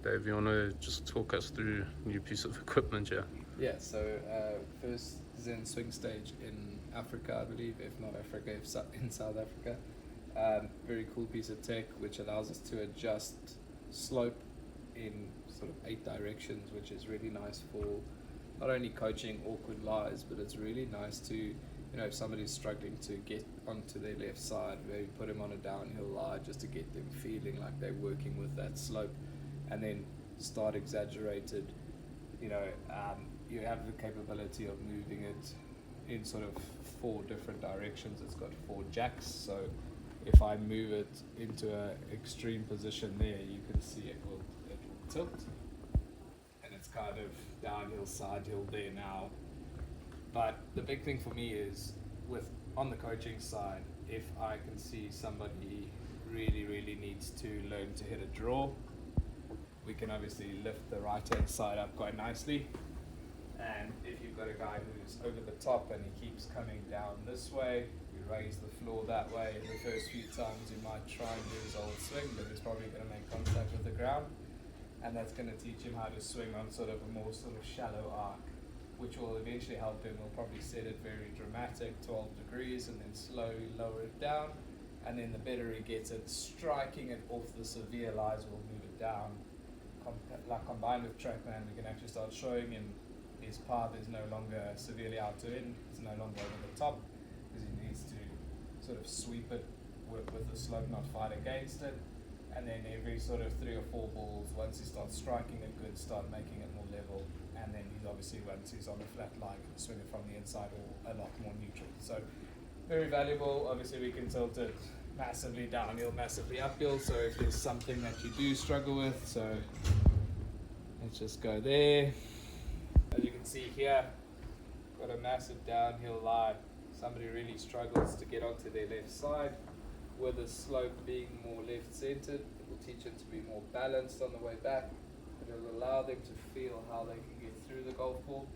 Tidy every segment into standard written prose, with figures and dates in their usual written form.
Dave, you want to just talk us through a new piece of equipment here? Yeah, so first Zen Swing Stage in Africa, I believe, if not Africa, in South Africa. Very cool piece of tech which allows us to adjust slope in sort of 8 directions, which is really nice for not only coaching awkward lies, but it's really nice to, if somebody's struggling to get onto their left side, maybe put them on a downhill lie just to get them feeling like they're working with that slope, and then start exaggerated. You have the capability of moving it in sort of 4 different directions. It's got 4 jacks, so if I move it into an extreme position there, you can see it will tilt, and it's kind of downhill, side hill there now. But the big thing for me is on the coaching side, if I can see somebody really needs to learn to hit a draw, we can obviously lift the right hand side up quite nicely. And if you've got a guy who's over the top and he keeps coming down this way, you raise the floor that way. The first few times you might try and do his old swing, but he's probably going to make contact with the ground, and that's going to teach him how to swing on sort of a more sort of shallow arc, which will eventually help him. We'll probably set it very dramatic, 12 degrees, and then slowly lower it down, and then the better he gets at striking it off the severe lies, will move it down. Combined with Trackman, we can actually start showing him his path is no longer severely out to in, it's no longer over the top, because he needs to sort of sweep it with the slope, not fight against it. And then every sort of 3 or 4 balls, once he starts striking it good, start making it more level, and then he's obviously, once he's on a flat line, can swing it from the inside or a lot more neutral. So very valuable. Obviously we can tilt it massively downhill, massively uphill, so if there's something that you do struggle with, so let's just go there. As you can see here, got a massive downhill lie. Somebody really struggles to get onto their left side, with the slope being more left-centered. It will teach them to be more balanced on the way back. It will allow them to feel how they can get through the golf ball.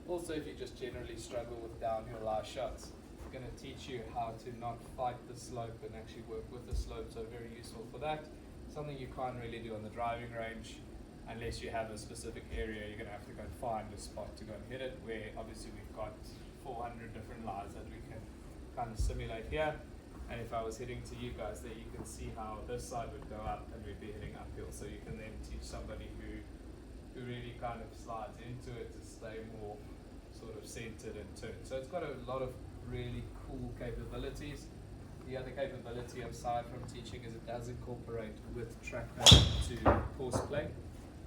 Also, if you just generally struggle with downhill lie shots, it's going to teach you how to not fight the slope and actually work with the slope, so very useful for that. Something you can't really do on the driving range. Unless you have a specific area, you're going to have to go and find a spot to go and hit it, where obviously we've got 400 different lies that we can kind of simulate here. And if I was hitting to you guys there, you can see how this side would go up and we'd be hitting uphill. So you can then teach somebody who really kind of slides into it to stay more sort of centered and turned. So it's got a lot of really cool capabilities. The other capability aside from teaching is it does incorporate with Trackman to course play.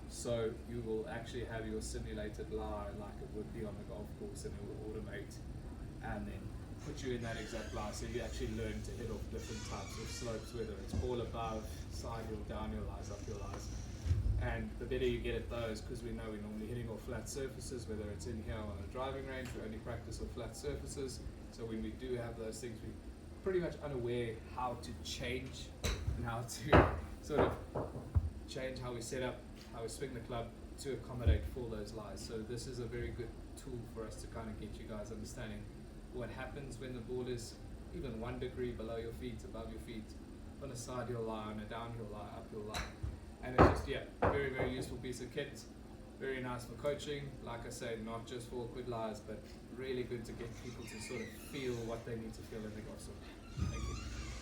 So you will actually have your simulated lie like it would be on the golf course, and it will automate and then put you in that exact lie. So you actually learn to hit off different types of slopes, whether it's ball above, side hill, downhill lies, uphill lies. And the better you get at those, because we know we're normally hitting off flat surfaces, whether it's in here on a driving range, we only practice on flat surfaces. So when we do have those things, we're pretty much unaware how to change and how to sort of change how we set up, how we swing the club to accommodate for those lies. So this is a very good tool for us to kind of get you guys understanding what happens when the ball is even 1 degree below your feet, above your feet, on a side hill lie, on a downhill lie, uphill lie. And it's just, very useful piece of kit. Very nice for coaching. Like I say, not just for awkward lies, but really good to get people to sort of feel what they need to feel in the golf swing. Thank you.